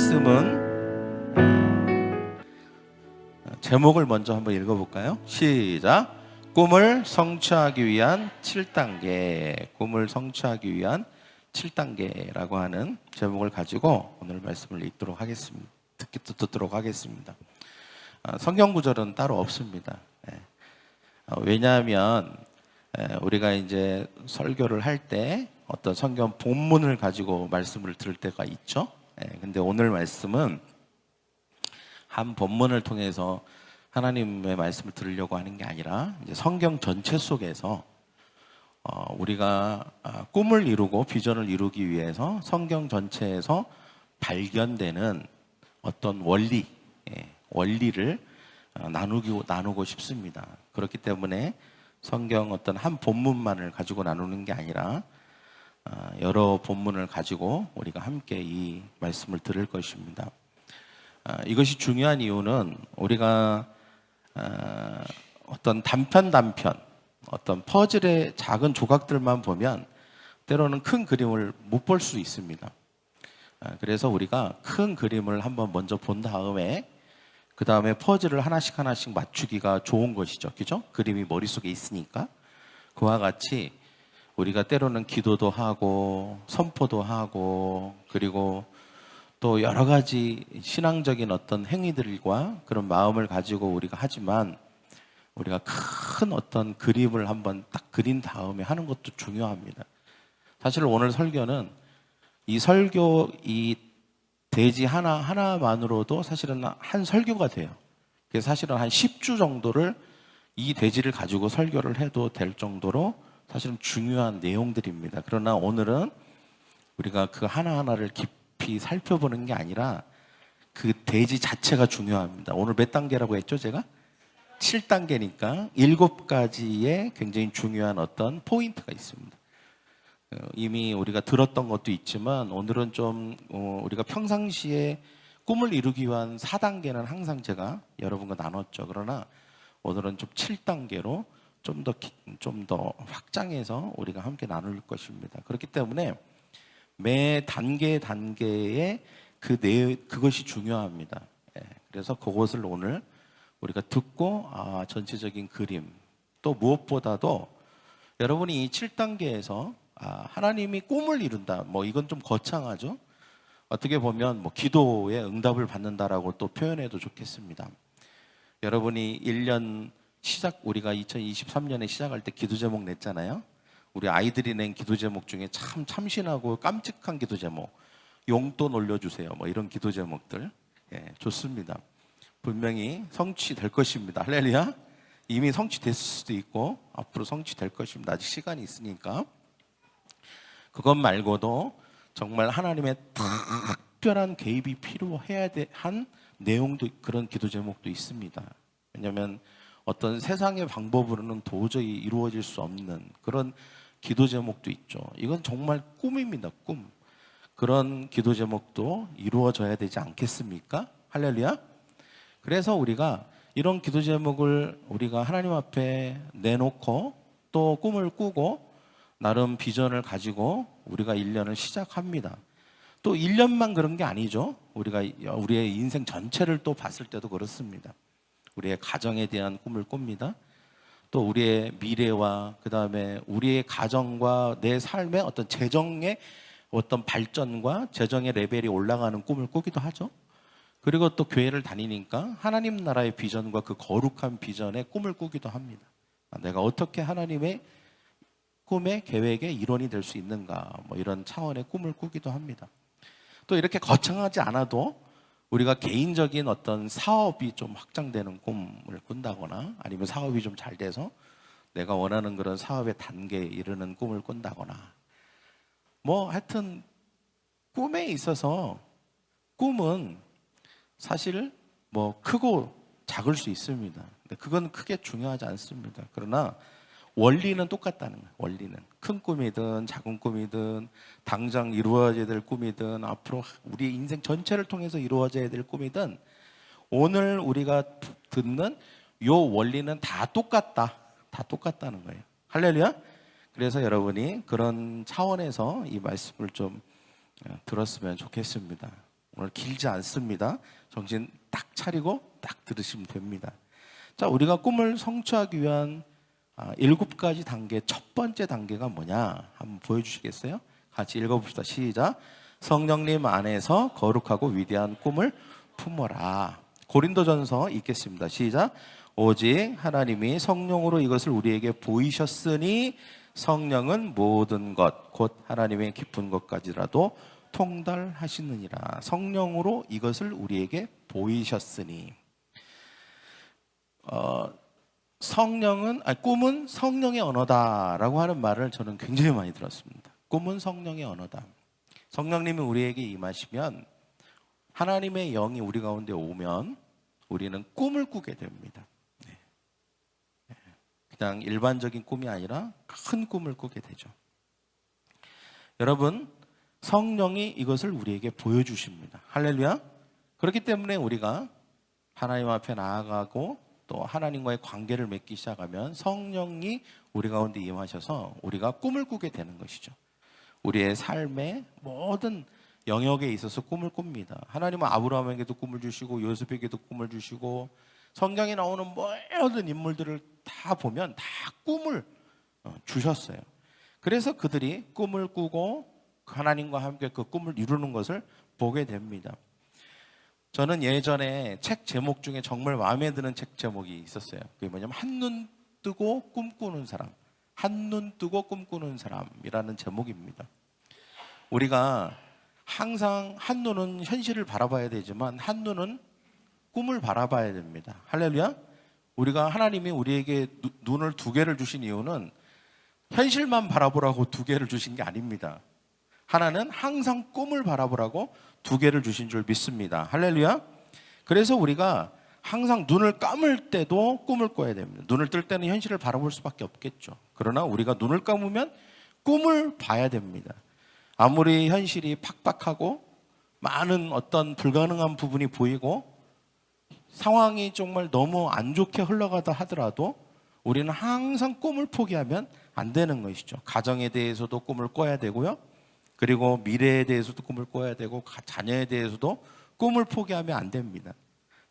말씀은 제목을 먼저 한번 읽어볼까요? 시작. 꿈을 성취하기 위한 7단계. 꿈을 성취하기 위한 7단계라고 하는 제목을 가지고 오늘 말씀을 읽도록 하겠습니다. 듣도록 하겠습니다. 성경 구절은 따로 없습니다. 왜냐하면 우리가 이제 설교를 할 때 어떤 성경 본문을 가지고 말씀을 들을 때가 있죠. 근데 오늘 말씀은 한 본문을 통해서 하나님의 말씀을 들으려고 하는 게 아니라 이제 성경 전체 속에서 우리가 꿈을 이루고 비전을 이루기 위해서 성경 전체에서 발견되는 어떤 원리를 나누고 싶습니다. 그렇기 때문에 성경 어떤 한 본문만을 가지고 나누는 게 아니라 여러 본문을 가지고 우리가 함께 이 말씀을 들을 것입니다. 이것이 중요한 이유는 우리가 어떤 단편 어떤 퍼즐의 작은 조각들만 보면 때로는 큰 그림을 못 볼 수 있습니다. 그래서 우리가 큰 그림을 한번 먼저 본 다음에 그 다음에 퍼즐을 하나씩 맞추기가 좋은 것이죠. 그죠? 그림이 머릿속에 있으니까. 그와 같이 우리가 때로는 기도도 하고 선포도 하고 그리고 또 여러 가지 신앙적인 어떤 행위들과 그런 마음을 가지고 우리가 하지만 우리가 큰 어떤 그림을 한번 딱 그린 다음에 하는 것도 중요합니다. 사실 오늘 설교는 이 대지 하나만으로도 사실은 한 설교가 돼요. 그래서 사실은 한 10주 정도를 이 대지를 가지고 설교를 해도 될 정도로 사실은 중요한 내용들입니다. 그러나 오늘은 우리가 그 하나하나를 깊이 살펴보는 게 아니라 그 대지 자체가 중요합니다. 오늘 몇 단계라고 했죠, 제가? 7단계니까 7가지의 굉장히 중요한 어떤 포인트가 있습니다. 이미 우리가 들었던 것도 있지만 오늘은 좀 우리가 평상시에 꿈을 이루기 위한 4단계는 항상 제가 여러분과 나눴죠. 그러나 오늘은 좀 7단계로 좀 더 확장해서 우리가 함께 나눌 것입니다. 그렇기 때문에 매 단계에 그것이 중요합니다. 그래서 그것을 오늘 우리가 듣고 전체적인 그림 또 무엇보다도 여러분이 이 7단계에서 하나님이 꿈을 이룬다. 이건 좀 거창하죠. 어떻게 보면 기도에 응답을 받는다라고 또 표현해도 좋겠습니다. 여러분이 1년 우리가 2023년에 시작할 때 기도 제목 냈잖아요. 우리 아이들이 낸 기도 제목 중에 참 참신하고 깜찍한 기도 제목, 용돈 올려주세요. 이런 기도 제목들 좋습니다. 분명히 성취될 것입니다. 할렐루야. 이미 성취됐을 수도 있고 앞으로 성취될 것입니다. 아직 시간이 있으니까. 그것 말고도 정말 하나님의 특별한 개입이 필요해야 한 내용도 그런 기도 제목도 있습니다. 왜냐하면 어떤 세상의 방법으로는 도저히 이루어질 수 없는 그런 기도 제목도 있죠. 이건 정말 꿈입니다. 꿈. 그런 기도 제목도 이루어져야 되지 않겠습니까? 할렐루야. 그래서 우리가 이런 기도 제목을 우리가 하나님 앞에 내놓고 또 꿈을 꾸고 나름 비전을 가지고 우리가 1년을 시작합니다. 또 1년만 그런 게 아니죠. 우리가 우리의 인생 전체를 또 봤을 때도 그렇습니다. 우리의 가정에 대한 꿈을 꿉니다. 또 우리의 미래와 그 다음에 우리의 가정과 내 삶의 어떤 재정의 어떤 발전과 재정의 레벨이 올라가는 꿈을 꾸기도 하죠. 그리고 또 교회를 다니니까 하나님 나라의 비전과 그 거룩한 비전의 꿈을 꾸기도 합니다. 내가 어떻게 하나님의 꿈의 계획의 일원이 될 수 있는가, 이런 차원의 꿈을 꾸기도 합니다. 또 이렇게 거창하지 않아도 우리가 개인적인 어떤 사업이 좀 확장되는 꿈을 꾼다거나 아니면 사업이 좀 잘 돼서 내가 원하는 그런 사업의 단계에 이르는 꿈을 꾼다거나 하여튼 꿈에 있어서 꿈은 사실 크고 작을 수 있습니다. 근데 그건 크게 중요하지 않습니다. 그러나 원리는 똑같다는 거예요. 원리는 큰 꿈이든 작은 꿈이든 당장 이루어져야 될 꿈이든 앞으로 우리 인생 전체를 통해서 이루어져야 될 꿈이든 오늘 우리가 듣는 요 원리는 다 똑같다는 거예요. 할렐루야. 그래서 여러분이 그런 차원에서 이 말씀을 좀 들었으면 좋겠습니다. 오늘 길지 않습니다. 정신 딱 차리고 딱 들으시면 됩니다. 자, 우리가 꿈을 성취하기 위한 7가지 단계, 첫 번째 단계가 뭐냐? 한번 보여주시겠어요? 같이 읽어봅시다. 시작. 성령님 안에서 거룩하고 위대한 꿈을 품어라. 고린도전서 읽겠습니다. 시작. 오직 하나님이 성령으로 이것을 우리에게 보이셨으니 성령은 모든 것, 곧 하나님의 깊은 것까지라도 통달하시느니라. 성령으로 이것을 우리에게 보이셨으니. 꿈은 성령의 언어다라고 하는 말을 저는 굉장히 많이 들었습니다. 꿈은 성령의 언어다. 성령님이 우리에게 임하시면, 하나님의 영이 우리 가운데 오면 우리는 꿈을 꾸게 됩니다. 그냥 일반적인 꿈이 아니라 큰 꿈을 꾸게 되죠. 여러분, 성령이 이것을 우리에게 보여주십니다. 할렐루야. 그렇기 때문에 우리가 하나님 앞에 나아가고 또 하나님과의 관계를 맺기 시작하면 성령이 우리 가운데 임하셔서 우리가 꿈을 꾸게 되는 것이죠. 우리의 삶의 모든 영역에 있어서 꿈을 꿉니다. 하나님은 아브라함에게도 꿈을 주시고 요셉에게도 꿈을 주시고, 성경에 나오는 모든 인물들을 다 보면 다 꿈을 주셨어요. 그래서 그들이 꿈을 꾸고 하나님과 함께 그 꿈을 이루는 것을 보게 됩니다. 저는 예전에 책 제목 중에 정말 마음에 드는 책 제목이 있었어요. 그게 뭐냐면 한눈 뜨고 꿈꾸는 사람, 한눈 뜨고 꿈꾸는 사람이라는 제목입니다. 우리가 항상 한눈은 현실을 바라봐야 되지만 한눈은 꿈을 바라봐야 됩니다. 할렐루야. 우리가 하나님이 우리에게 눈을 2개를 주신 이유는 현실만 바라보라고 2개를 주신 게 아닙니다. 하나는 항상 꿈을 바라보라고 2개를 주신 줄 믿습니다. 할렐루야. 그래서 우리가 항상 눈을 감을 때도 꿈을 꿔야 됩니다. 눈을 뜰 때는 현실을 바라볼 수밖에 없겠죠. 그러나 우리가 눈을 감으면 꿈을 봐야 됩니다. 아무리 현실이 팍팍하고 많은 어떤 불가능한 부분이 보이고 상황이 정말 너무 안 좋게 흘러가다 하더라도 우리는 항상 꿈을 포기하면 안 되는 것이죠. 가정에 대해서도 꿈을 꿔야 되고요. 그리고 미래에 대해서도 꿈을 꿔야 되고 자녀에 대해서도 꿈을 포기하면 안 됩니다.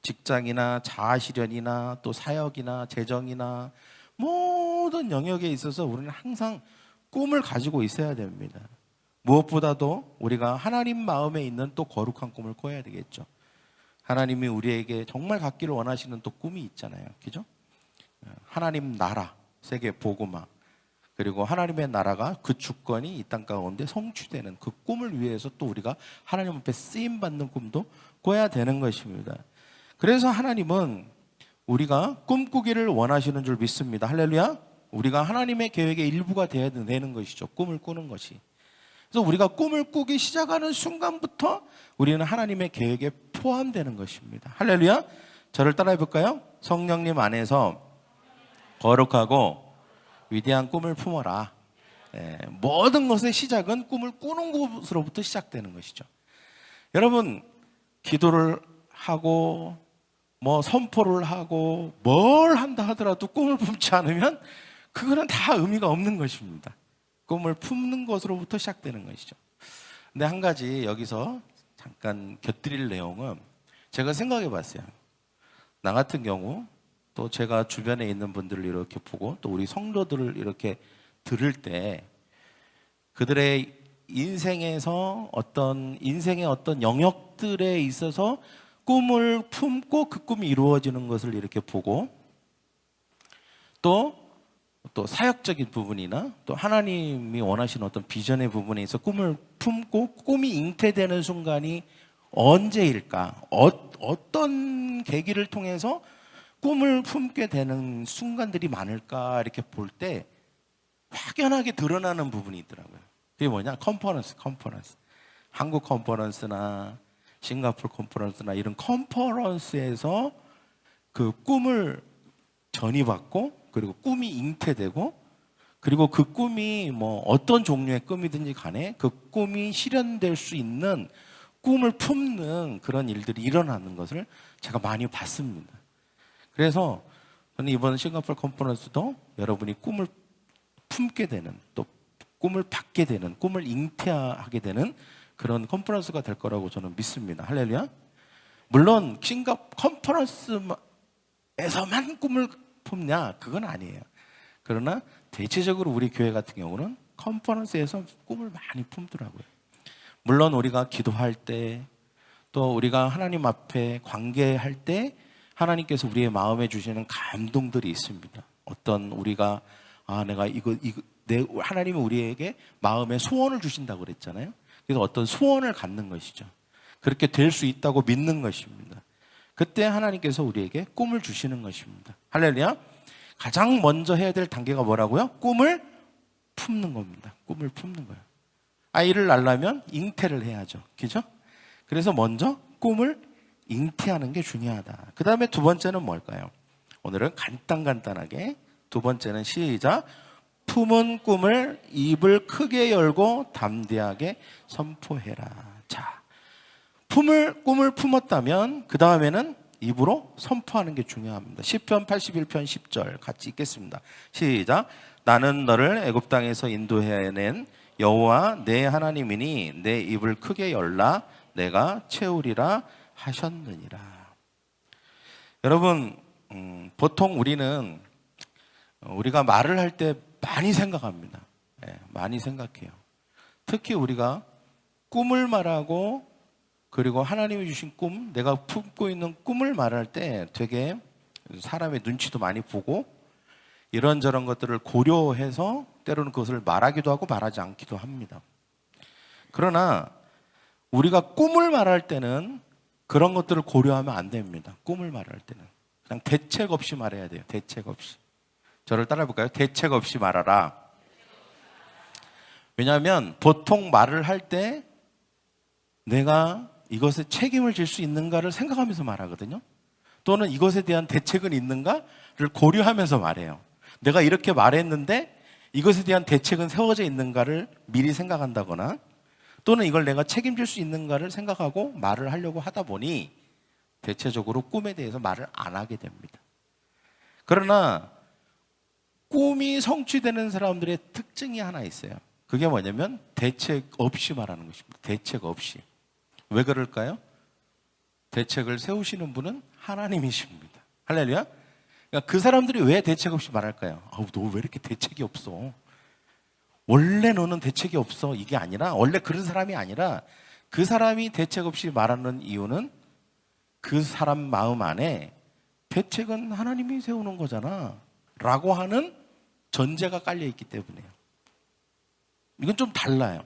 직장이나 자아실현이나 또 사역이나 재정이나 모든 영역에 있어서 우리는 항상 꿈을 가지고 있어야 됩니다. 무엇보다도 우리가 하나님 마음에 있는 또 거룩한 꿈을 꿔야 되겠죠. 하나님이 우리에게 정말 갖기를 원하시는 또 꿈이 있잖아요. 그죠? 하나님 나라, 세계 복음화, 그리고 하나님의 나라가 그 주권이 이 땅 가운데 성취되는 그 꿈을 위해서 또 우리가 하나님 앞에 쓰임받는 꿈도 꿔야 되는 것입니다. 그래서 하나님은 우리가 꿈꾸기를 원하시는 줄 믿습니다. 할렐루야. 우리가 하나님의 계획의 일부가 되어야 되는 것이죠. 꿈을 꾸는 것이. 그래서 우리가 꿈을 꾸기 시작하는 순간부터 우리는 하나님의 계획에 포함되는 것입니다. 할렐루야. 저를 따라해 볼까요? 성령님 안에서 거룩하고 위대한 꿈을 품어라. 모든 것의 시작은 꿈을 꾸는 것으로부터 시작되는 것이죠. 여러분, 기도를 하고 선포를 하고 뭘 한다 하더라도 꿈을 품지 않으면 그거는 다 의미가 없는 것입니다. 꿈을 품는 것으로부터 시작되는 것이죠. 근데 한 가지 여기서 잠깐 곁들일 내용은, 제가 생각해 봤어요. 나 같은 경우 또 제가 주변에 있는 분들을 이렇게 보고 또 우리 성도들을 이렇게 들을 때 그들의 인생의 어떤 영역들에 있어서 꿈을 품고 그 꿈이 이루어지는 것을 이렇게 보고, 또 사역적인 부분이나 또 하나님이 원하시는 어떤 비전의 부분에 있어 꿈을 품고 꿈이 잉태되는 순간이 언제일까? 어떤 계기를 통해서 꿈을 품게 되는 순간들이 많을까? 이렇게 볼 때 확연하게 드러나는 부분이 있더라고요. 그게 뭐냐? 컨퍼런스. 한국 컨퍼런스나 싱가포르 컨퍼런스나 이런 컨퍼런스에서 그 꿈을 전이받고, 그리고 꿈이 잉태되고, 그리고 그 꿈이 어떤 종류의 꿈이든지 간에 그 꿈이 실현될 수 있는 꿈을 품는 그런 일들이 일어나는 것을 제가 많이 봤습니다. 그래서 저는 이번 싱가포르 컨퍼런스도 여러분이 꿈을 품게 되는, 또 꿈을 받게 되는, 꿈을 잉태하게 되는 그런 컨퍼런스가 될 거라고 저는 믿습니다. 할렐루야. 물론 싱가포르 컨퍼런스에서만 꿈을 품냐? 그건 아니에요. 그러나 대체적으로 우리 교회 같은 경우는 컨퍼런스에서 꿈을 많이 품더라고요. 물론 우리가 기도할 때, 또 우리가 하나님 앞에 관계할 때 하나님께서 우리의 마음에 주시는 감동들이 있습니다. 어떤 우리가 내가 이거 하나님이 우리에게 마음에 소원을 주신다고 그랬잖아요. 그래서 어떤 소원을 갖는 것이죠. 그렇게 될 수 있다고 믿는 것입니다. 그때 하나님께서 우리에게 꿈을 주시는 것입니다. 할렐루야. 가장 먼저 해야 될 단계가 뭐라고요? 꿈을 품는 겁니다. 꿈을 품는 거예요. 아이를 낳으려면 잉태를 해야죠. 그죠? 그래서 먼저 꿈을 잉태하는 게 중요하다. 그 다음에 두 번째는 뭘까요? 오늘은 간단하게 두 번째는 시작. 품은 꿈을 입을 크게 열고 담대하게 선포해라. 자, 꿈을 품었다면 그 다음에는 입으로 선포하는 게 중요합니다. 시편 81편 10절 같이 읽겠습니다. 시작. 나는 너를 애굽 땅에서 인도해낸 여호와 내 하나님이니 내 입을 크게 열라 내가 채우리라 하셨느니라. 여러분, 보통 우리가 말을 할 때 많이 생각합니다. 많이 생각해요. 특히 우리가 꿈을 말하고 그리고 하나님이 주신 꿈, 내가 품고 있는 꿈을 말할 때 되게 사람의 눈치도 많이 보고 이런저런 것들을 고려해서 때로는 그것을 말하기도 하고 말하지 않기도 합니다. 그러나 우리가 꿈을 말할 때는 그런 것들을 고려하면 안 됩니다. 꿈을 말할 때는 그냥 대책 없이 말해야 돼요. 대책 없이. 저를 따라해 볼까요? 대책 없이 말하라. 왜냐하면 보통 말을 할 때 내가 이것에 책임을 질 수 있는가를 생각하면서 말하거든요. 또는 이것에 대한 대책은 있는가를 고려하면서 말해요. 내가 이렇게 말했는데 이것에 대한 대책은 세워져 있는가를 미리 생각한다거나 또는 이걸 내가 책임질 수 있는가를 생각하고 말을 하려고 하다 보니 대체적으로 꿈에 대해서 말을 안 하게 됩니다. 그러나 꿈이 성취되는 사람들의 특징이 하나 있어요. 그게 뭐냐면 대책 없이 말하는 것입니다. 대책 없이. 왜 그럴까요? 대책을 세우시는 분은 하나님이십니다. 할렐루야. 그러니까 그 사람들이 왜 대책 없이 말할까요? 너 왜 이렇게 대책이 없어? 원래 너는 대책이 없어. 이게 아니라 원래 그런 사람이 아니라 그 사람이 대책 없이 말하는 이유는 그 사람 마음 안에 대책은 하나님이 세우는 거잖아 라고 하는 전제가 깔려있기 때문에요. 이건 좀 달라요.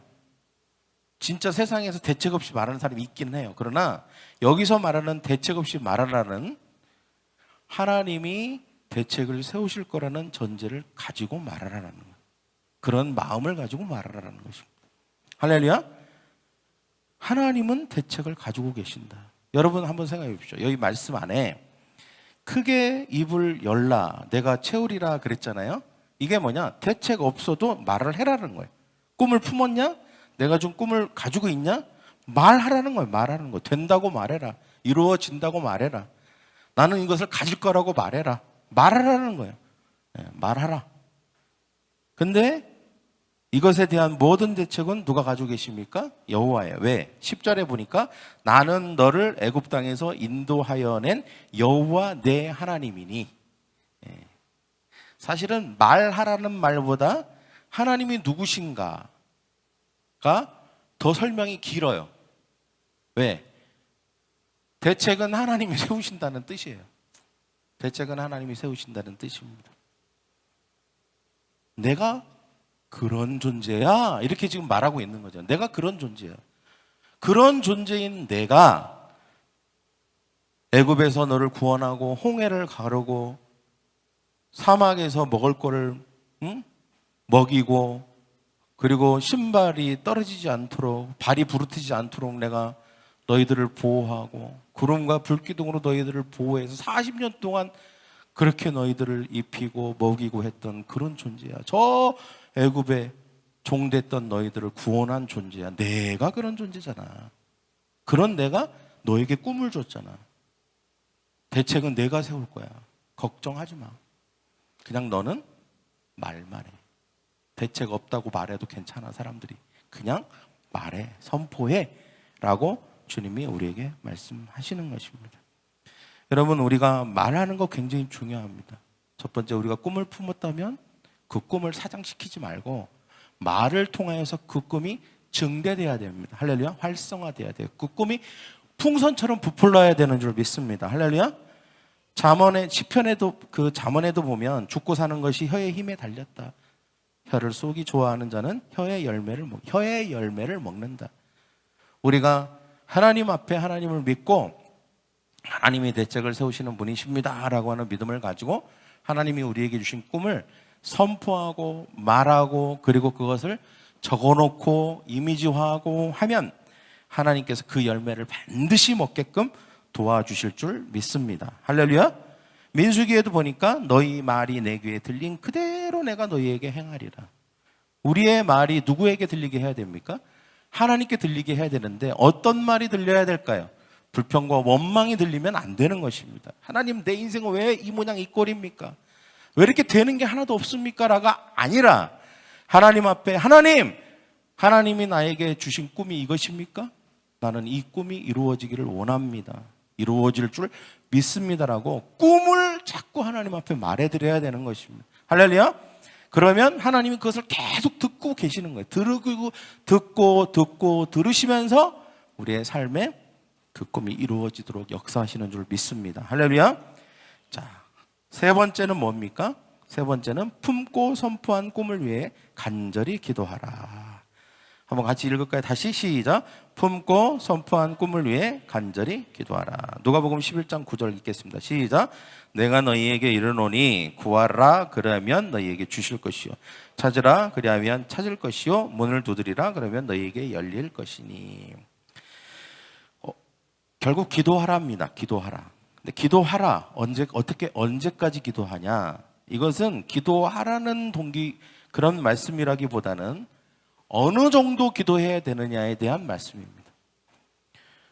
진짜 세상에서 대책 없이 말하는 사람이 있긴 해요. 그러나 여기서 말하는 대책 없이 말하라는 하나님이 대책을 세우실 거라는 전제를 가지고 말하라는 거예요. 그런 마음을 가지고 말하라는 것입니다. 할렐루야. 하나님은 대책을 가지고 계신다. 여러분 한번 생각해 보십시오. 여기 말씀 안에 크게 입을 열라 내가 채우리라 그랬잖아요. 이게 뭐냐? 대책 없어도 말을 해라는 거예요. 꿈을 품었냐? 내가 좀 꿈을 가지고 있냐? 말하라는 거예요. 말하는 거. 된다고 말해라. 이루어진다고 말해라. 나는 이것을 가질 거라고 말해라. 말하라는 거예요. 말하라. 근데 이것에 대한 모든 대책은 누가 가지고 계십니까? 여호와예요. 왜? 10절에 보니까 나는 너를 애굽 땅에서 인도하여 낸 여호와 내 하나님이니. 사실은 말하라는 말보다 하나님이 누구신가가 더 설명이 길어요. 왜? 대책은 하나님이 세우신다는 뜻이에요. 대책은 하나님이 세우신다는 뜻입니다. 내가 그런 존재야? 이렇게 지금 말하고 있는 거죠. 내가 그런 존재야. 그런 존재인 내가 애굽에서 너를 구원하고 홍해를 가르고 사막에서 먹을 거를 먹이고 그리고 신발이 떨어지지 않도록 발이 부르트지 않도록 내가 너희들을 보호하고 구름과 불기둥으로 너희들을 보호해서 40년 동안 그렇게 너희들을 입히고 먹이고 했던 그런 존재야. 저 애굽에 종됐던 너희들을 구원한 존재야. 내가 그런 존재잖아. 그런 내가 너에게 꿈을 줬잖아. 대책은 내가 세울 거야. 걱정하지 마. 그냥 너는 말만 해. 대책 없다고 말해도 괜찮아. 사람들이 그냥 말해, 선포해 라고 주님이 우리에게 말씀하시는 것입니다. 여러분, 우리가 말하는 거 굉장히 중요합니다. 첫 번째, 우리가 꿈을 품었다면 그 꿈을 사장시키지 말고 말을 통하여서 그 꿈이 증대돼야 됩니다. 할렐루야. 활성화돼야 돼요. 그 꿈이 풍선처럼 부풀러야 되는 줄 믿습니다. 할렐루야. 시편에도 잠언에도 보면 죽고 사는 것이 혀의 힘에 달렸다. 혀를 쏘기 좋아하는 자는 혀의 열매를 먹는다. 우리가 하나님 앞에 하나님을 믿고 하나님이 대책을 세우시는 분이십니다 라고 하는 믿음을 가지고 하나님이 우리에게 주신 꿈을 선포하고 말하고 그리고 그것을 적어놓고 이미지화하고 하면 하나님께서 그 열매를 반드시 먹게끔 도와주실 줄 믿습니다. 할렐루야. 민수기에도 보니까 너희 말이 내 귀에 들린 그대로 내가 너희에게 행하리라. 우리의 말이 누구에게 들리게 해야 됩니까? 하나님께 들리게 해야 되는데 어떤 말이 들려야 될까요? 불평과 원망이 들리면 안 되는 것입니다. 하나님, 내 인생은 왜 이 모양 이 꼴입니까? 왜 이렇게 되는 게 하나도 없습니까? 라가 아니라 하나님 앞에 하나님이 나에게 주신 꿈이 이것입니까? 나는 이 꿈이 이루어지기를 원합니다. 이루어질 줄 믿습니다라고 꿈을 자꾸 하나님 앞에 말해드려야 되는 것입니다. 할렐루야. 그러면 하나님이 그것을 계속 듣고 계시는 거예요. 듣고 들으시면서 우리의 삶에 그 꿈이 이루어지도록 역사하시는 줄 믿습니다. 할렐루야. 자, 세 번째는 뭡니까? 세 번째는 품고 선포한 꿈을 위해 간절히 기도하라. 한번 같이 읽을까요? 다시 시작. 품고 선포한 꿈을 위해 간절히 기도하라. 누가복음 11장 9절 읽겠습니다. 시작. 내가 너희에게 이르노니 구하라 그러면 너희에게 주실 것이요 찾으라 그리하면 찾을 것이요 문을 두드리라 그러면 너희에게 열릴 것이니. 결국 기도하라입니다. 기도하라. 근데 기도하라 언제까지 기도하냐? 이것은 기도하라는 그런 말씀이라기보다는 어느 정도 기도해야 되느냐에 대한 말씀입니다.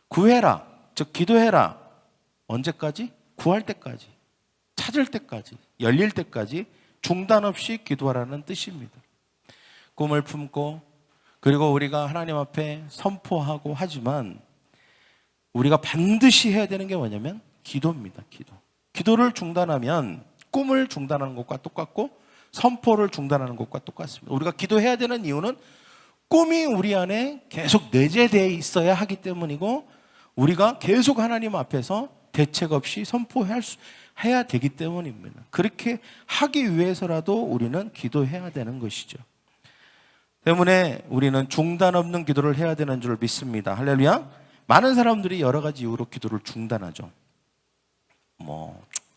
구해라, 즉 기도해라. 언제까지? 구할 때까지, 찾을 때까지, 열릴 때까지 중단 없이 기도하라는 뜻입니다. 꿈을 품고 그리고 우리가 하나님 앞에 선포하고 하지만 우리가 반드시 해야 되는 게 뭐냐면 기도입니다. 기도를 중단하면 꿈을 중단하는 것과 똑같고 선포를 중단하는 것과 똑같습니다. 우리가 기도해야 되는 이유는 꿈이 우리 안에 계속 내재되어 있어야 하기 때문이고 우리가 계속 하나님 앞에서 대책 없이 선포해야 되기 때문입니다. 그렇게 하기 위해서라도 우리는 기도해야 되는 것이죠. 때문에 우리는 중단 없는 기도를 해야 되는 줄 믿습니다. 할렐루야. 많은 사람들이 여러 가지 이유로 기도를 중단하죠.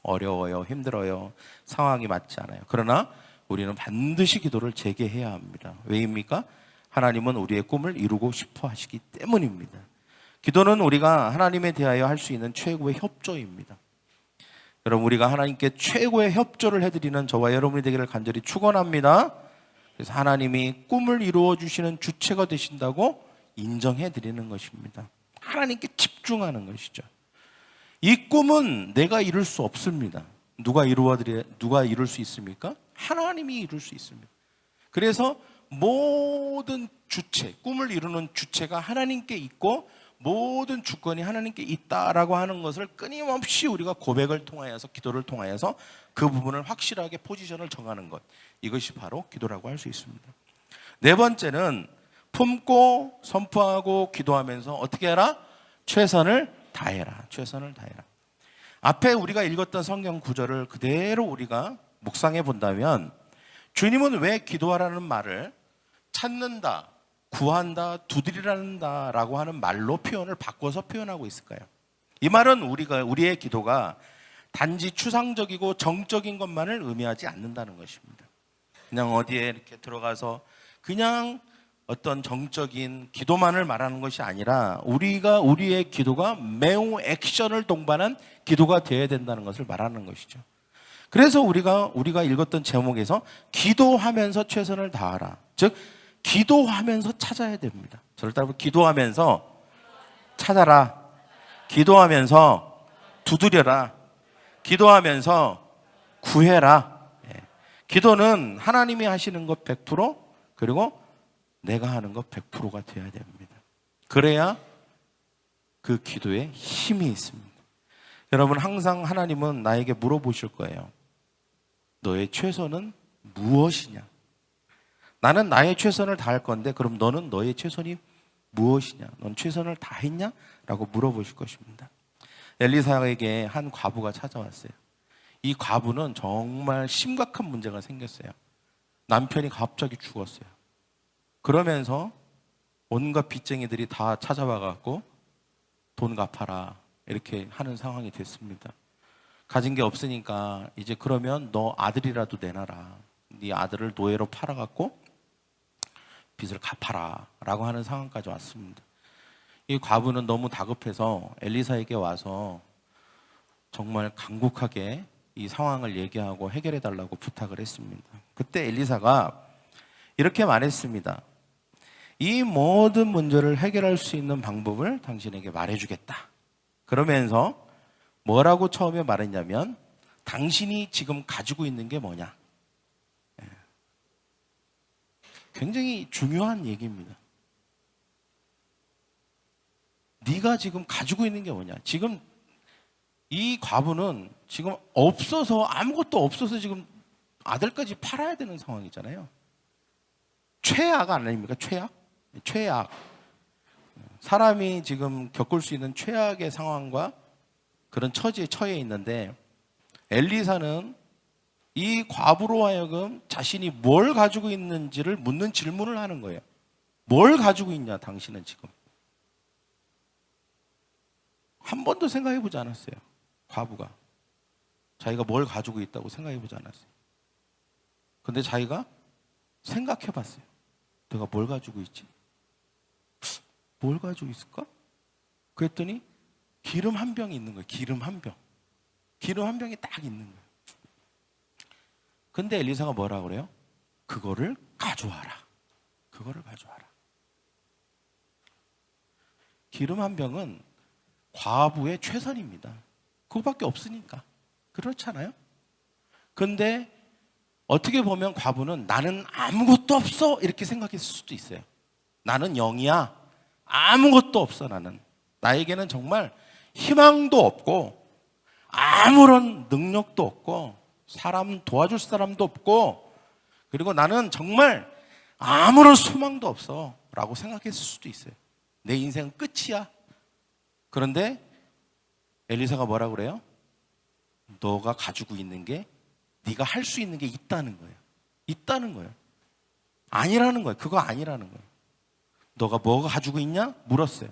어려워요, 힘들어요, 상황이 맞지 않아요. 그러나 우리는 반드시 기도를 재개해야 합니다. 왜입니까? 하나님은 우리의 꿈을 이루고 싶어 하시기 때문입니다. 기도는 우리가 하나님에 대하여 할 수 있는 최고의 협조입니다. 여러분, 우리가 하나님께 최고의 협조를 해드리는 저와 여러분이 되기를 간절히 축원합니다. 그래서 하나님이 꿈을 이루어 주시는 주체가 되신다고 인정해 드리는 것입니다. 하나님께 집중하는 것이죠. 이 꿈은 내가 이룰 수 없습니다. 누가 이룰 수 있습니까? 하나님이 이룰 수 있습니다. 그래서 모든 꿈을 이루는 주체가 하나님께 있고 모든 주권이 하나님께 있다라고 하는 것을 끊임없이 우리가 고백을 통하여서 기도를 통하여서 그 부분을 확실하게 포지션을 정하는 것, 이것이 바로 기도라고 할 수 있습니다. 네 번째는 품고 선포하고 기도하면서 어떻게 해라? 최선을 다해라. 앞에 우리가 읽었던 성경 구절을 그대로 우리가 묵상해 본다면 주님은 왜 기도하라는 말을 찾는다, 구한다, 두드리란다 라고 하는 말로 표현을 바꿔서 표현하고 있을까요? 이 말은 우리의 기도가 단지 추상적이고 정적인 것만을 의미하지 않는다는 것입니다. 그냥 어디에 이렇게 들어가서 그냥 어떤 정적인 기도만을 말하는 것이 아니라 우리의 기도가 매우 액션을 동반한 기도가 되어야 된다는 것을 말하는 것이죠. 그래서 우리가 읽었던 제목에서 기도하면서 최선을 다하라. 즉 기도하면서 찾아야 됩니다. 저를 따라 기도하면서 찾아라. 기도하면서 두드려라. 기도하면서 구해라. 기도는 하나님이 하시는 것 100% 그리고 내가 하는 거 100%가 돼야 됩니다. 그래야 그 기도에 힘이 있습니다. 여러분, 항상 하나님은 나에게 물어보실 거예요. 너의 최선은 무엇이냐? 나는 나의 최선을 다할 건데 그럼 너는 너의 최선이 무엇이냐? 넌 최선을 다했냐? 라고 물어보실 것입니다. 엘리사에게 한 과부가 찾아왔어요. 이 과부는 정말 심각한 문제가 생겼어요. 남편이 갑자기 죽었어요. 그러면서 온갖 빚쟁이들이 다 찾아와 갖고 돈 갚아라 이렇게 하는 상황이 됐습니다. 가진 게 없으니까 이제 그러면 너 아들이라도 내놔라. 네 아들을 노예로 팔아갖고 빚을 갚아라 라고 하는 상황까지 왔습니다. 이 과부는 너무 다급해서 엘리사에게 와서 정말 간곡하게 이 상황을 얘기하고 해결해 달라고 부탁을 했습니다. 그때 엘리사가 이렇게 말했습니다. 이 모든 문제를 해결할 수 있는 방법을 당신에게 말해주겠다. 그러면서 뭐라고 처음에 말했냐면 당신이 지금 가지고 있는 게 뭐냐. 굉장히 중요한 얘기입니다. 네가 지금 가지고 있는 게 뭐냐. 지금 이 과부는 지금 없어서 아무것도 없어서 지금 아들까지 팔아야 되는 상황이잖아요. 최악 아닙니까? 최악? 최악. 사람이 지금 겪을 수 있는 최악의 상황과 그런 처지에 처해 있는데 엘리사는 이 과부로 하여금 자신이 뭘 가지고 있는지를 묻는 질문을 하는 거예요. 뭘 가지고 있냐 당신은 지금. 한 번도 생각해 보지 않았어요. 과부가. 자기가 뭘 가지고 있다고 생각해 보지 않았어요. 근데 자기가 생각해 봤어요. 내가 뭘 가지고 있지? 뭘 가지고 있을까? 그랬더니 기름 한 병이 있는 거예요. 기름 한 병. 기름 한 병이 딱 있는 거예요. 근데 엘리사가 뭐라 그래요? 그거를 가져와라. 그거를 가져와라. 기름 한 병은 과부의 최선입니다. 그거밖에 없으니까. 그렇잖아요? 근데 어떻게 보면 과부는 나는 아무것도 없어 이렇게 생각했을 수도 있어요. 나는 0이야. 아무것도 없어 나는. 나에게는 정말 희망도 없고 아무런 능력도 없고 사람 도와줄 사람도 없고 그리고 나는 정말 아무런 소망도 없어 라고 생각했을 수도 있어요. 내 인생은 끝이야. 그런데 엘리사가 뭐라 그래요? 너가 가지고 있는 게 네가 할 수 있는 게 있다는 거예요. 있다는 거예요. 아니라는 거예요. 그거 아니라는 거예요. 너가 뭐가 가지고 있냐? 물었어요.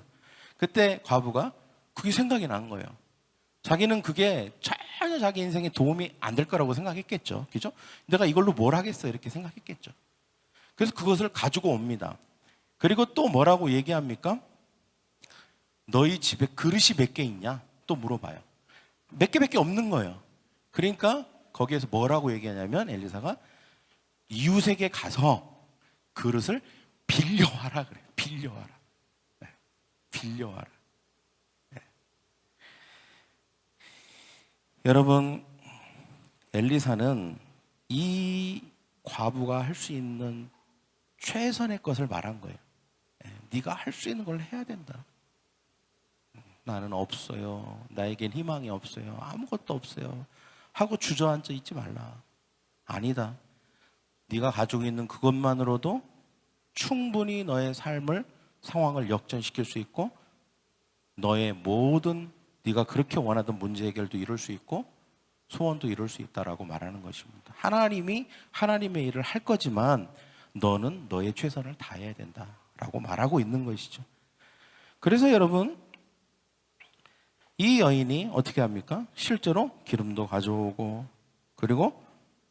그때 과부가 그게 생각이 난 거예요. 자기는 그게 전혀 자기 인생에 도움이 안 될 거라고 생각했겠죠. 그죠? 내가 이걸로 뭘 하겠어? 이렇게 생각했겠죠. 그래서 그것을 가지고 옵니다. 그리고 또 뭐라고 얘기합니까? 너희 집에 그릇이 몇 개 있냐? 또 물어봐요. 몇 개밖에 없는 거예요. 그러니까 거기에서 뭐라고 얘기하냐면 엘리사가 이웃에게 가서 그릇을 빌려와라 그래요. 빌려와라. 네. 빌려와라. 네. 여러분, 엘리사는 이 과부가 할 수 있는 최선의 것을 말한 거예요. 네. 네가 할 수 있는 걸 해야 된다. 나는 없어요. 나에겐 희망이 없어요. 아무것도 없어요. 하고 주저앉아 있지 말라. 아니다. 네가 가지고 있는 그것만으로도 충분히 너의 삶을 상황을 역전시킬 수 있고 너의 모든 네가 그렇게 원하던 문제 해결도 이룰 수 있고 소원도 이룰 수 있다라고 말하는 것입니다. 하나님이 하나님의 일을 할 거지만 너는 너의 최선을 다해야 된다라고 말하고 있는 것이죠. 그래서 여러분 이 여인이 어떻게 합니까? 실제로 기름도 가져오고 그리고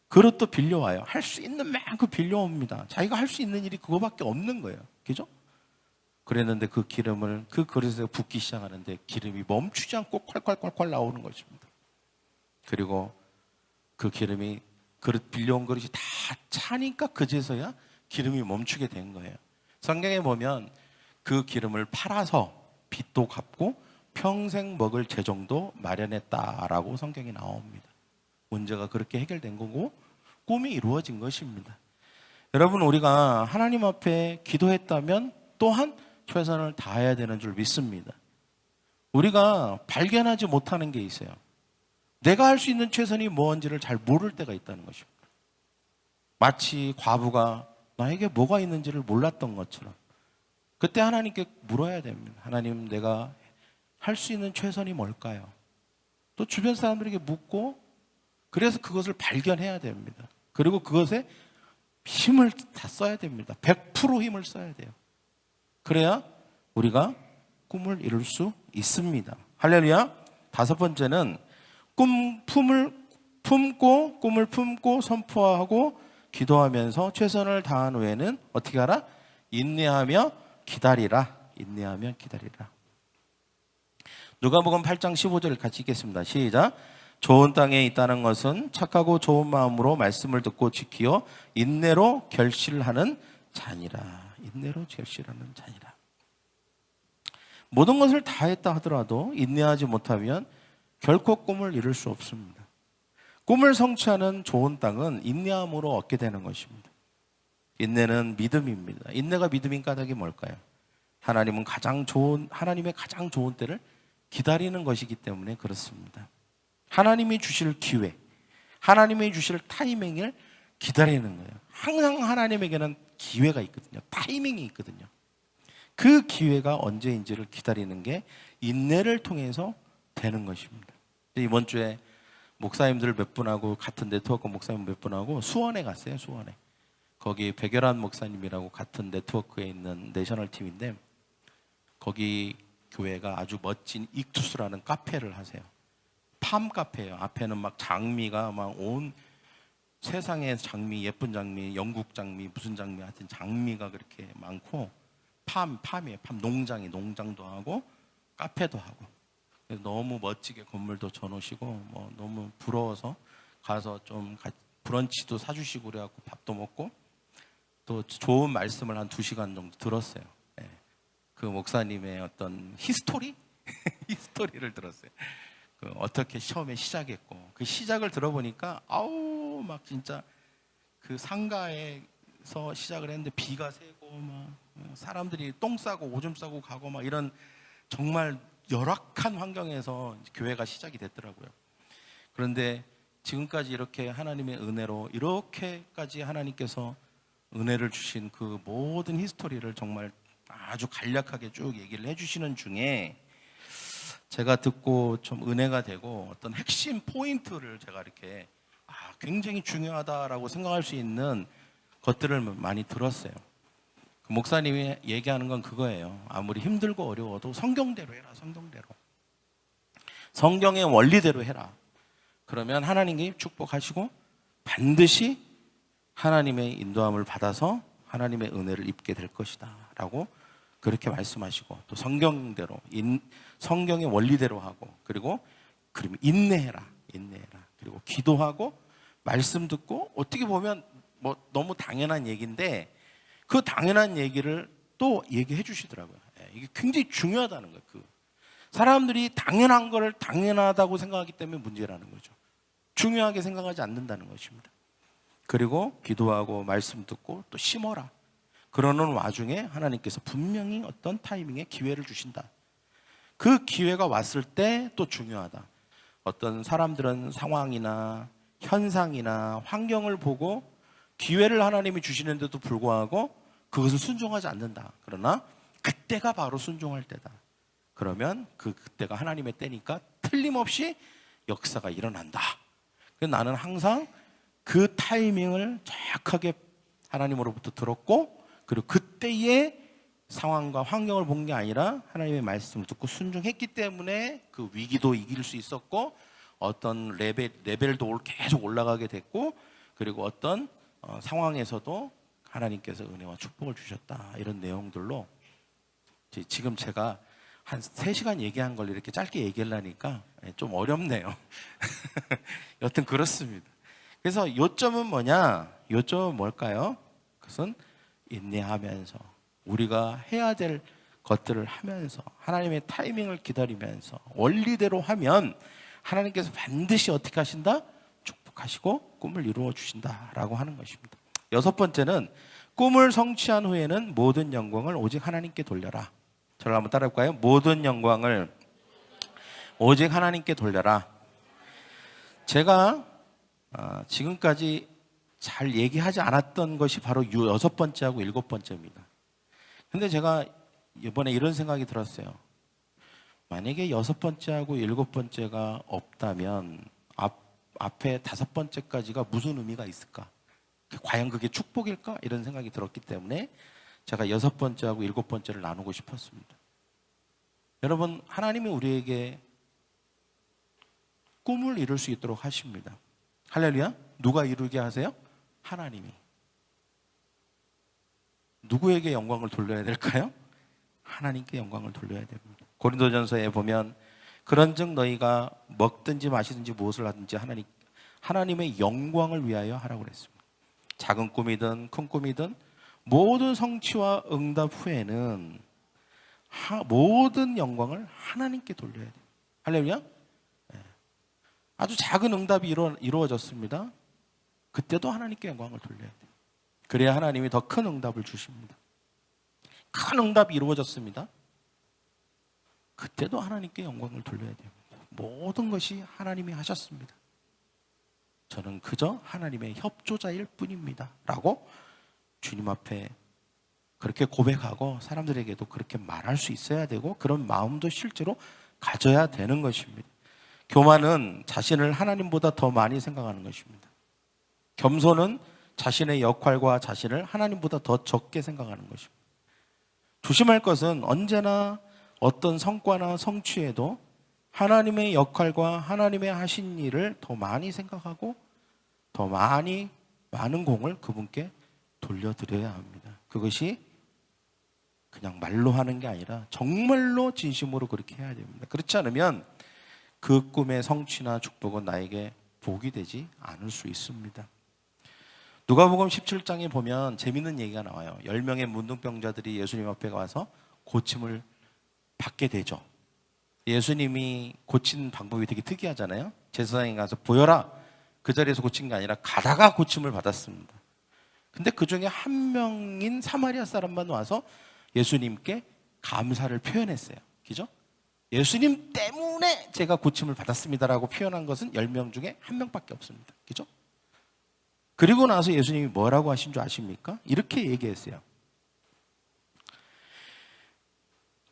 그릇도 빌려와요. 할 수 있는 만큼 빌려옵니다. 자기가 할 수 있는 일이 그거밖에 없는 거예요. 그죠? 그랬는데 그 기름을 그 그릇에 붓기 시작하는데 기름이 멈추지 않고 콸콸콸콸 나오는 것입니다. 그리고 그 기름이 그릇 빌려온 그릇이 다 차니까 그제서야 기름이 멈추게 된 거예요. 성경에 보면 그 기름을 팔아서 빚도 갚고 평생 먹을 재정도 마련했다라고 성경이 나옵니다. 문제가 그렇게 해결된 거고 꿈이 이루어진 것입니다. 여러분, 우리가 하나님 앞에 기도했다면 또한 최선을 다해야 되는 줄 믿습니다. 우리가 발견하지 못하는 게 있어요. 내가 할 수 있는 최선이 뭔지를 잘 모를 때가 있다는 것입니다. 마치 과부가 나에게 뭐가 있는지를 몰랐던 것처럼 그때 하나님께 물어야 됩니다. 하나님, 내가 할 수 있는 최선이 뭘까요? 또 주변 사람들에게 묻고, 그래서 그것을 발견해야 됩니다. 그리고 그것에 힘을 다 써야 됩니다. 100% 힘을 써야 돼요. 그래야 우리가 꿈을 이룰 수 있습니다. 할렐루야. 다섯 번째는 꿈을 품고 선포하고 기도하면서 최선을 다한 후에는 어떻게 하라? 인내하며 기다리라. 인내하며 기다리라. 누가복음 8장 15절 같이 읽겠습니다. 시작. 좋은 땅에 있다는 것은 착하고 좋은 마음으로 말씀을 듣고 지키어 인내로 결실하는 자니라. 인내로 결실하는 자니라. 모든 것을 다 했다 하더라도 인내하지 못하면 결코 꿈을 이룰 수 없습니다. 꿈을 성취하는 좋은 땅은 인내함으로 얻게 되는 것입니다. 인내는 믿음입니다. 인내가 믿음인 까닭이 뭘까요? 하나님의 가장 좋은 때를 기다리는 것이기 때문에 그렇습니다. 하나님이 주실 기회, 하나님이 주실 타이밍을 기다리는 거예요. 항상 하나님에게는 기회가 있거든요. 타이밍이 있거든요. 그 기회가 언제인지를 기다리는 게 인내를 통해서 되는 것입니다. 이번 주에 목사님들 몇 분하고 같은 네트워크 목사님 몇 분하고 수원에 갔어요. 수원에. 거기 백열한 목사님이라고 같은 네트워크에 있는 내셔널 팀인데 거기 교회가 아주 멋진 익투스라는 카페를 하세요. 팜 카페예요. 앞에는 막 장미가 막 온 세상에 장미, 예쁜 장미, 영국 장미, 무슨 장미 하여튼 장미가 그렇게 많고 팜이에요. 팜 농장도 하고 카페도 하고 너무 멋지게 건물도 쳐놓으시고 뭐 너무 부러워서 가서 좀 브런치도 사주시고 그래갖고 밥도 먹고 또 좋은 말씀을 한 2시간 정도 들었어요. 네. 그 목사님의 어떤 히스토리를 들었어요. 어떻게 처음에 시작했고 그 시작을 들어보니까 아우 막 진짜 그 상가에서 시작을 했는데 비가 새고 막 사람들이 똥 싸고 오줌 싸고 가고 막 이런 정말 열악한 환경에서 교회가 시작이 됐더라고요. 그런데 지금까지 이렇게 하나님의 은혜로 이렇게까지 하나님께서 은혜를 주신 그 모든 히스토리를 정말 아주 간략하게 쭉 얘기를 해주시는 중에 제가 듣고 좀 은혜가 되고 어떤 핵심 포인트를 제가 이렇게 굉장히 중요하다라고 생각할 수 있는 것들을 많이 들었어요. 그 목사님이 얘기하는 건 그거예요. 아무리 힘들고 어려워도 성경대로 해라. 성경대로. 성경의 원리대로 해라. 그러면 하나님이 축복하시고 반드시 하나님의 인도함을 받아서 하나님의 은혜를 입게 될 것이다 라고 그렇게 말씀하시고 또 성경대로 성경의 원리대로 하고 그리고 인내해라 그리고 기도하고 말씀 듣고 어떻게 보면 뭐 너무 당연한 얘기인데 그 당연한 얘기를 또 얘기해 주시더라고요. 이게 굉장히 중요하다는 거예요. 사람들이 당연한 걸 당연하다고 생각하기 때문에 문제라는 거죠. 중요하게 생각하지 않는다는 것입니다. 그리고 기도하고 말씀 듣고 또 심어라. 그러는 와중에 하나님께서 분명히 어떤 타이밍에 기회를 주신다. 그 기회가 왔을 때 또 중요하다. 어떤 사람들은 상황이나 현상이나 환경을 보고 기회를 하나님이 주시는데도 불구하고 그것을 순종하지 않는다. 그러나 그때가 바로 순종할 때다. 그러면 그때가 하나님의 때니까 틀림없이 역사가 일어난다. 그래서 나는 항상 그 타이밍을 정확하게 하나님으로부터 들었고 그리고 그때의 상황과 환경을 본 게 아니라 하나님의 말씀을 듣고 순종했기 때문에 그 위기도 이길 수 있었고 어떤 레벨도 계속 올라가게 됐고 그리고 어떤 상황에서도 하나님께서 은혜와 축복을 주셨다. 이런 내용들로 지금 제가 한 3시간 얘기한 걸 이렇게 짧게 얘기하려니까 좀 어렵네요. 여튼 그렇습니다. 그래서 요점은 뭐냐? 요점은 뭘까요? 그것은 인내하면서 우리가 해야 될 것들을 하면서 하나님의 타이밍을 기다리면서 원리대로 하면 하나님께서 반드시 어떻게 하신다? 축복하시고 꿈을 이루어 주신다라고 하는 것입니다. 여섯 번째는 꿈을 성취한 후에는 모든 영광을 오직 하나님께 돌려라. 저를 한번 따라해볼까요? 모든 영광을 오직 하나님께 돌려라. 제가 지금까지 잘 얘기하지 않았던 것이 바로 여섯 번째하고 일곱 번째입니다. 근데 제가 이번에 이런 생각이 들었어요. 만약에 여섯 번째하고 일곱 번째가 없다면 앞에 다섯 번째까지가 무슨 의미가 있을까? 과연 그게 축복일까? 이런 생각이 들었기 때문에 제가 여섯 번째하고 일곱 번째를 나누고 싶었습니다. 여러분, 하나님이 우리에게 꿈을 이룰 수 있도록 하십니다. 할렐루야. 누가 이루게 하세요? 하나님이. 누구에게 영광을 돌려야 될까요? 하나님께 영광을 돌려야 됩니다. 고린도전서에 보면 그런즉 너희가 먹든지 마시든지 무엇을 하든지 하나님의 영광을 위하여 하라고 그랬습니다. 작은 꿈이든 큰 꿈이든 모든 성취와 응답 후에는 모든 영광을 하나님께 돌려야 돼요. 할렐루야. 아주 작은 응답이 이루어졌습니다. 그때도 하나님께 영광을 돌려야 돼요. 그래야 하나님이 더 큰 응답을 주십니다. 큰 응답이 이루어졌습니다. 그때도 하나님께 영광을 돌려야 됩니다. 모든 것이 하나님이 하셨습니다. 저는 그저 하나님의 협조자일 뿐입니다. 라고 주님 앞에 그렇게 고백하고 사람들에게도 그렇게 말할 수 있어야 되고 그런 마음도 실제로 가져야 되는 것입니다. 교만은 자신을 하나님보다 더 많이 생각하는 것입니다. 겸손은 자신의 역할과 자신을 하나님보다 더 적게 생각하는 것입니다. 조심할 것은 언제나 어떤 성과나 성취에도 하나님의 역할과 하나님의 하신 일을 더 많이 생각하고 더 많은 공을 그분께 돌려드려야 합니다. 그것이 그냥 말로 하는 게 아니라 정말로 진심으로 그렇게 해야 됩니다. 그렇지 않으면 그 꿈의 성취나 축복은 나에게 복이 되지 않을 수 있습니다. 누가복음 17장에 보면 재밌는 얘기가 나와요. 10명의 문둥병자들이 예수님 앞에 와서 고침을 받게 되죠. 예수님이 고친 방법이 되게 특이하잖아요. 제사장에 가서 보여라. 그 자리에서 고친 게 아니라 가다가 고침을 받았습니다. 근데 그 중에 한 명인 사마리아 사람만 와서 예수님께 감사를 표현했어요. 그죠? 예수님 때문에 제가 고침을 받았습니다라고 표현한 것은 10명 중에 한 명밖에 없습니다. 그죠? 그리고 나서 예수님이 뭐라고 하신 줄 아십니까? 이렇게 얘기했어요.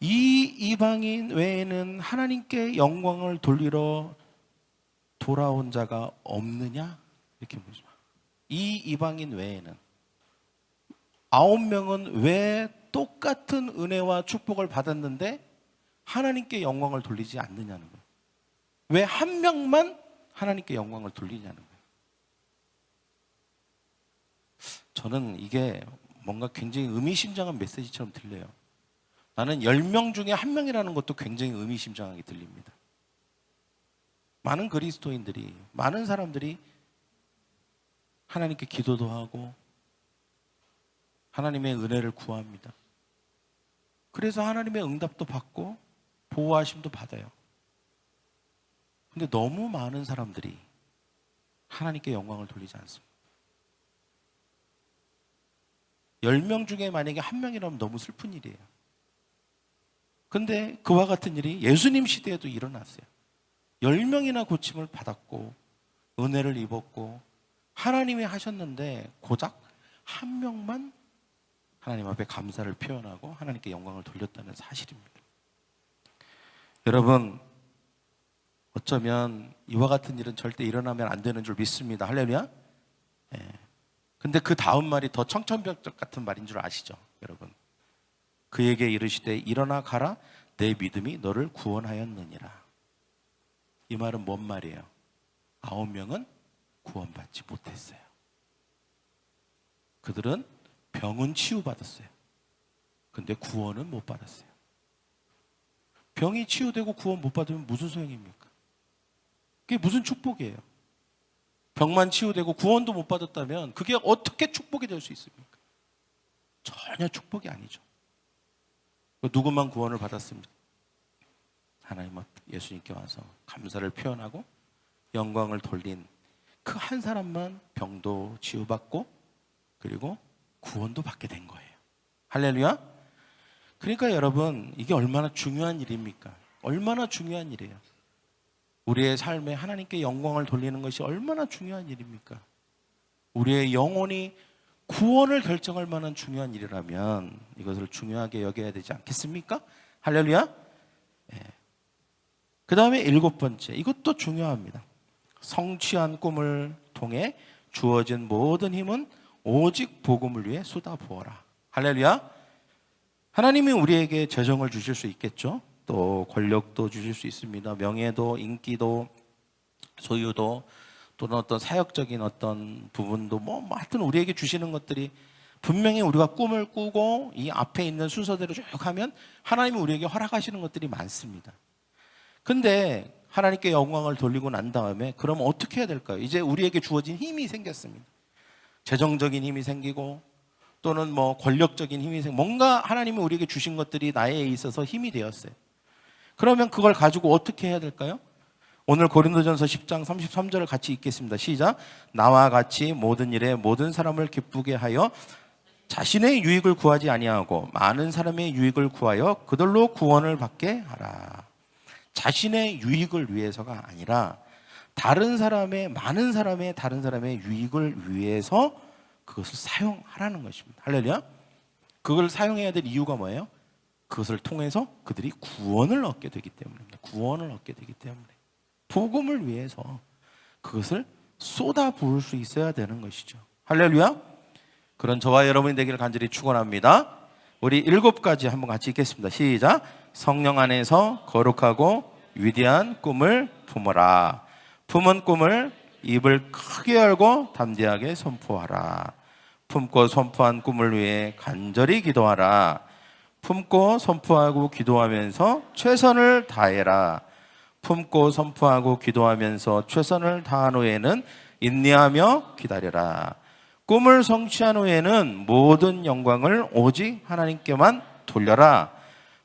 이 이방인 외에는 하나님께 영광을 돌리러 돌아온 자가 없느냐? 이렇게 보죠. 이 이방인 외에는 9명은 왜 똑같은 은혜와 축복을 받았는데 하나님께 영광을 돌리지 않느냐는 거예요. 왜 한 명만 하나님께 영광을 돌리냐는 거예요. 저는 이게 뭔가 굉장히 의미심장한 메시지처럼 들려요. 나는 10명 중에 한 명이라는 것도 굉장히 의미심장하게 들립니다. 많은 그리스도인들이, 많은 사람들이 하나님께 기도도 하고 하나님의 은혜를 구합니다. 그래서 하나님의 응답도 받고 보호하심도 받아요. 근데 너무 많은 사람들이 하나님께 영광을 돌리지 않습니다. 10명 중에 만약에 한 명이라면 너무 슬픈 일이에요. 근데 그와 같은 일이 예수님 시대에도 일어났어요. 10명이나 고침을 받았고 은혜를 입었고 하나님이 하셨는데 고작 한 명만 하나님 앞에 감사를 표현하고 하나님께 영광을 돌렸다는 사실입니다. 여러분, 어쩌면 이와 같은 일은 절대 일어나면 안 되는 줄 믿습니다. 할렐루야. 근데 그 다음 말이 더 청천벽력 같은 말인 줄 아시죠, 여러분? 그에게 이르시되 일어나 가라, 내 믿음이 너를 구원하였느니라. 이 말은 뭔 말이에요? 9명은 구원받지 못했어요. 그들은 병은 치유받았어요. 근데 구원은 못 받았어요. 병이 치유되고 구원 못 받으면 무슨 소용입니까? 그게 무슨 축복이에요? 병만 치유되고 구원도 못 받았다면 그게 어떻게 축복이 될 수 있습니까? 전혀 축복이 아니죠. 누구만 구원을 받았습니다. 하나님 앞 예수님께 와서 감사를 표현하고 영광을 돌린 그 한 사람만 병도 치유받고 그리고 구원도 받게 된 거예요. 할렐루야. 그러니까 여러분, 이게 얼마나 중요한 일입니까? 얼마나 중요한 일이에요. 우리의 삶에 하나님께 영광을 돌리는 것이 얼마나 중요한 일입니까? 우리의 영혼이 구원을 결정할 만한 중요한 일이라면 이것을 중요하게 여겨야 되지 않겠습니까? 할렐루야. 그 다음에 7번째, 이것도 중요합니다. 성취한 꿈을 통해 주어진 모든 힘은 오직 복음을 위해 쏟아부어라. 할렐루야. 하나님이 우리에게 재정을 주실 수 있겠죠. 또 권력도 주실 수 있습니다. 명예도, 인기도, 소유도, 또는 어떤 사역적인 어떤 부분도 하여튼 우리에게 주시는 것들이 분명히 우리가 꿈을 꾸고 이 앞에 있는 순서대로 쭉 하면 하나님이 우리에게 허락하시는 것들이 많습니다. 근데 하나님께 영광을 돌리고 난 다음에 그럼 어떻게 해야 될까요? 이제 우리에게 주어진 힘이 생겼습니다. 재정적인 힘이 생기고 또는 권력적인 힘이 생기고 뭔가 하나님이 우리에게 주신 것들이 나에 있어서 힘이 되었어요. 그러면 그걸 가지고 어떻게 해야 될까요? 오늘 고린도전서 10장 33절을 같이 읽겠습니다. 시작. 나와 같이 모든 일에 모든 사람을 기쁘게 하여 자신의 유익을 구하지 아니하고 많은 사람의 유익을 구하여 그들로 구원을 받게 하라. 자신의 유익을 위해서가 아니라 다른 사람의 유익을 위해서 그것을 사용하라는 것입니다. 할렐루야. 그걸 사용해야 될 이유가 뭐예요? 그것을 통해서 그들이 구원을 얻게 되기 때문입니다. 구원을 얻게 되기 때문에 복음을 위해서 그것을 쏟아 부을 수 있어야 되는 것이죠. 할렐루야. 그런 저와 여러분이 되기를 간절히 축원합니다. 우리 7가지 한번 같이 읽겠습니다. 시작. 성령 안에서 거룩하고 위대한 꿈을 품어라. 품은 꿈을 입을 크게 열고 담대하게 선포하라. 품고 선포한 꿈을 위해 간절히 기도하라. 품고 선포하고 기도하면서 최선을 다해라. 품고 선포하고 기도하면서 최선을 다한 후에는 인내하며 기다려라. 꿈을 성취한 후에는 모든 영광을 오직 하나님께만 돌려라.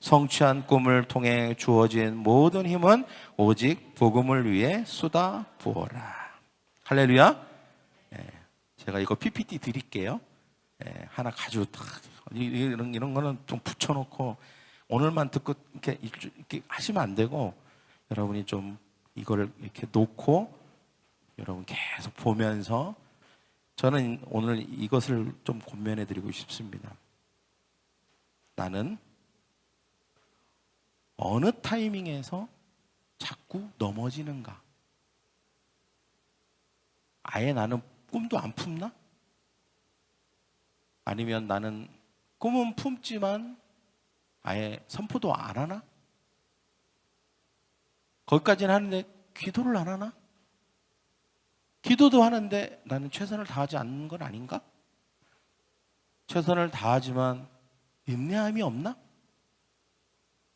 성취한 꿈을 통해 주어진 모든 힘은 오직 복음을 위해 쏟아 부어라. 할렐루야. 제가 이거 PPT 드릴게요. 하나 가지고 이런 거는 좀 붙여놓고 오늘만 듣고 이렇게 하시면 안 되고 여러분이 좀 이거를 이렇게 놓고 여러분 계속 보면서 저는 오늘 이것을 좀 권면해 드리고 싶습니다. 나는 어느 타이밍에서 자꾸 넘어지는가? 아예 나는 꿈도 안 품나? 아니면 나는 꿈은 품지만 아예 선포도 안 하나? 거기까지는 하는데 기도를 안 하나? 기도도 하는데 나는 최선을 다하지 않는 건 아닌가? 최선을 다하지만 인내함이 없나?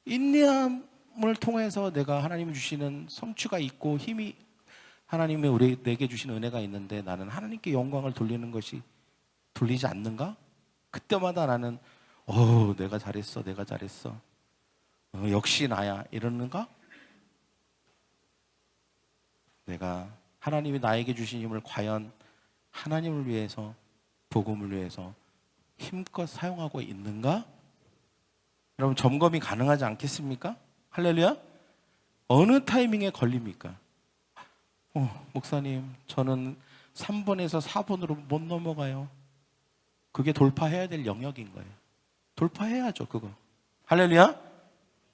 인내함을 통해서 내가 하나님이 주시는 성취가 있고 힘이 하나님이 내게 주신 은혜가 있는데 나는 하나님께 영광을 돌리지 않는가? 그때마다 나는 내가 잘했어 역시 나야 이러는가? 내가 하나님이 나에게 주신 힘을 과연 하나님을 위해서 복음을 위해서 힘껏 사용하고 있는가? 여러분 점검이 가능하지 않겠습니까? 할렐루야. 어느 타이밍에 걸립니까? 목사님 저는 3번에서 4번으로 못 넘어가요. 그게 돌파해야 될 영역인 거예요. 돌파해야죠 그거. 할렐루야.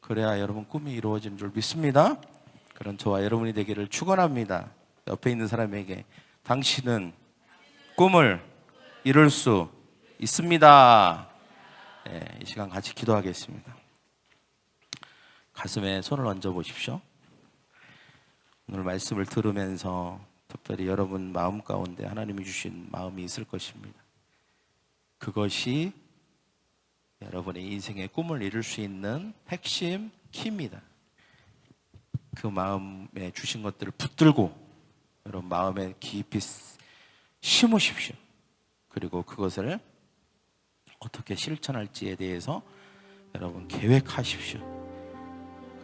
그래야 여러분 꿈이 이루어지는 줄 믿습니다. 그런 저와 여러분이 되기를 축원합니다. 옆에 있는 사람에게 당신은 꿈을 이룰 수 있습니다. 이 시간 같이 기도하겠습니다. 가슴에 손을 얹어 보십시오. 오늘 말씀을 들으면서 특별히 여러분 마음 가운데 하나님이 주신 마음이 있을 것입니다. 그것이 여러분의 인생의 꿈을 이룰 수 있는 핵심 키입니다. 그 마음에 주신 것들을 붙들고 여러분 마음에 깊이 심으십시오. 그리고 그것을 어떻게 실천할지에 대해서 여러분 계획하십시오.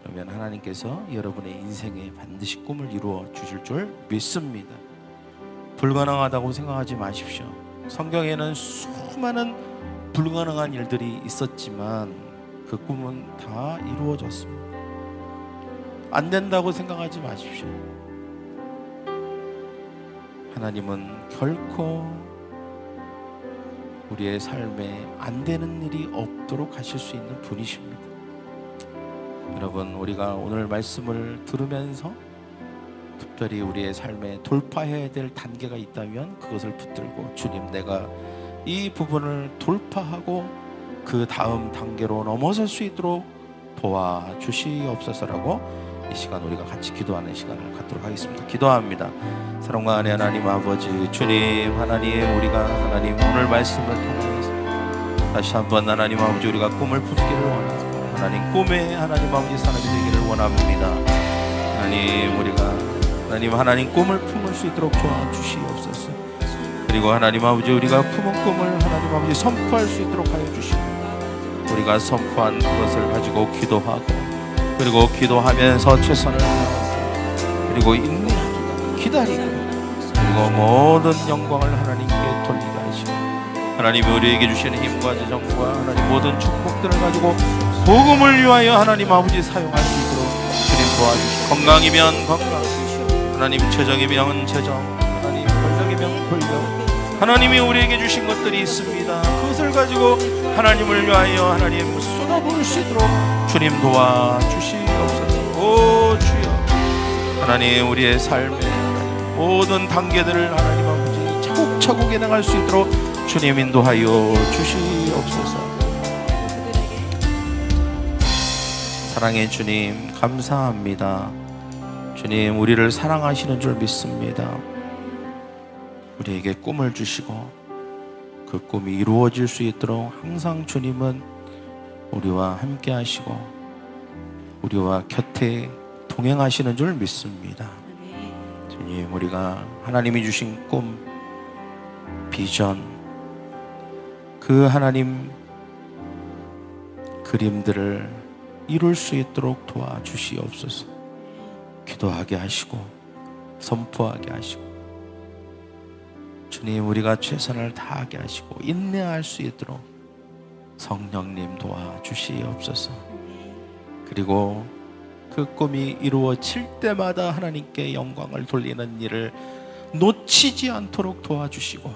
그러면 하나님께서 여러분의 인생에 반드시 꿈을 이루어 주실 줄 믿습니다. 불가능하다고 생각하지 마십시오. 성경에는 수많은 불가능한 일들이 있었지만 그 꿈은 다 이루어졌습니다. 안 된다고 생각하지 마십시오. 하나님은 결코 우리의 삶에 안 되는 일이 없도록 하실 수 있는 분이십니다. 여러분, 우리가 오늘 말씀을 들으면서 특별히 우리의 삶에 돌파해야 될 단계가 있다면 그것을 붙들고, 주님, 내가 이 부분을 돌파하고 그 다음 단계로 넘어설 수 있도록 도와주시옵소서라고 이 시간 우리가 같이 기도하는 시간을 갖도록 하겠습니다. 기도합니다. 사랑과 은혜 하나님 아버지, 주님 하나님, 우리가 하나님 오늘 말씀을 통해서 다시 한번 하나님 아버지 우리가 꿈을 품기를 원합니다. 하나님 꿈에 하나님 아버지 사람이 되기를 원합니다. 하나님, 우리가 하나님 꿈을 품을 수 있도록 도와주시옵소서. 그리고 하나님 아버지 우리가 품은 꿈을 하나님 아버지 선포할 수 있도록 하여 주시고, 우리가 선포한 그것을 가지고 기도하고, 그리고 기도하면서 최선을 다하고, 그리고 인내하고 기다리고, 그리고 모든 영광을 하나님께 돌리게 하시고, 하나님이 우리에게 주시는 힘과 지정과 하나님 모든 축복들을 가지고 복음을 위하여 하나님 아버지 사용할 수 있도록 주님 도와주시고, 건강이면 건강, 하나님 재정이면 재정, 하나님 권력이면 권력, 하나님이 우리에게 주신 것들이 있습니다. 그것을 가지고 하나님을 위하여 하나님 쏟아부을 수 있도록 주님 도와주시옵소서. 오 주여, 하나님 우리의 삶의 모든 단계들을 하나님 아버지 차곡차곡 해나갈 수 있도록 주님 인도하여 주시옵소서. 사랑의 주님 감사합니다. 주님, 우리를 사랑하시는 줄 믿습니다. 우리에게 꿈을 주시고 그 꿈이 이루어질 수 있도록 항상 주님은 우리와 함께 하시고 우리와 곁에 동행하시는 줄 믿습니다. 주님, 우리가 하나님이 주신 꿈, 비전, 그 하나님 그림들을 이룰 수 있도록 도와주시옵소서. 기도하게 하시고 선포하게 하시고, 주님, 우리가 최선을 다하게 하시고 인내할 수 있도록 성령님 도와주시옵소서. 그리고 그 꿈이 이루어질 때마다 하나님께 영광을 돌리는 일을 놓치지 않도록 도와주시고,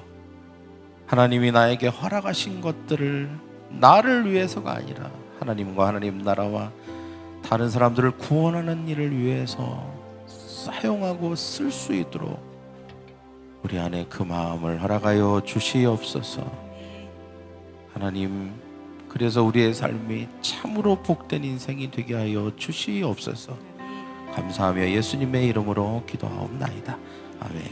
하나님이 나에게 허락하신 것들을 나를 위해서가 아니라 하나님과 하나님 나라와 다른 사람들을 구원하는 일을 위해서 사용하고 쓸 수 있도록 우리 안에 그 마음을 허락하여 주시옵소서. 하나님, 그래서 우리의 삶이 참으로 복된 인생이 되게 하여 주시옵소서. 감사하며 예수님의 이름으로 기도하옵나이다. 아멘.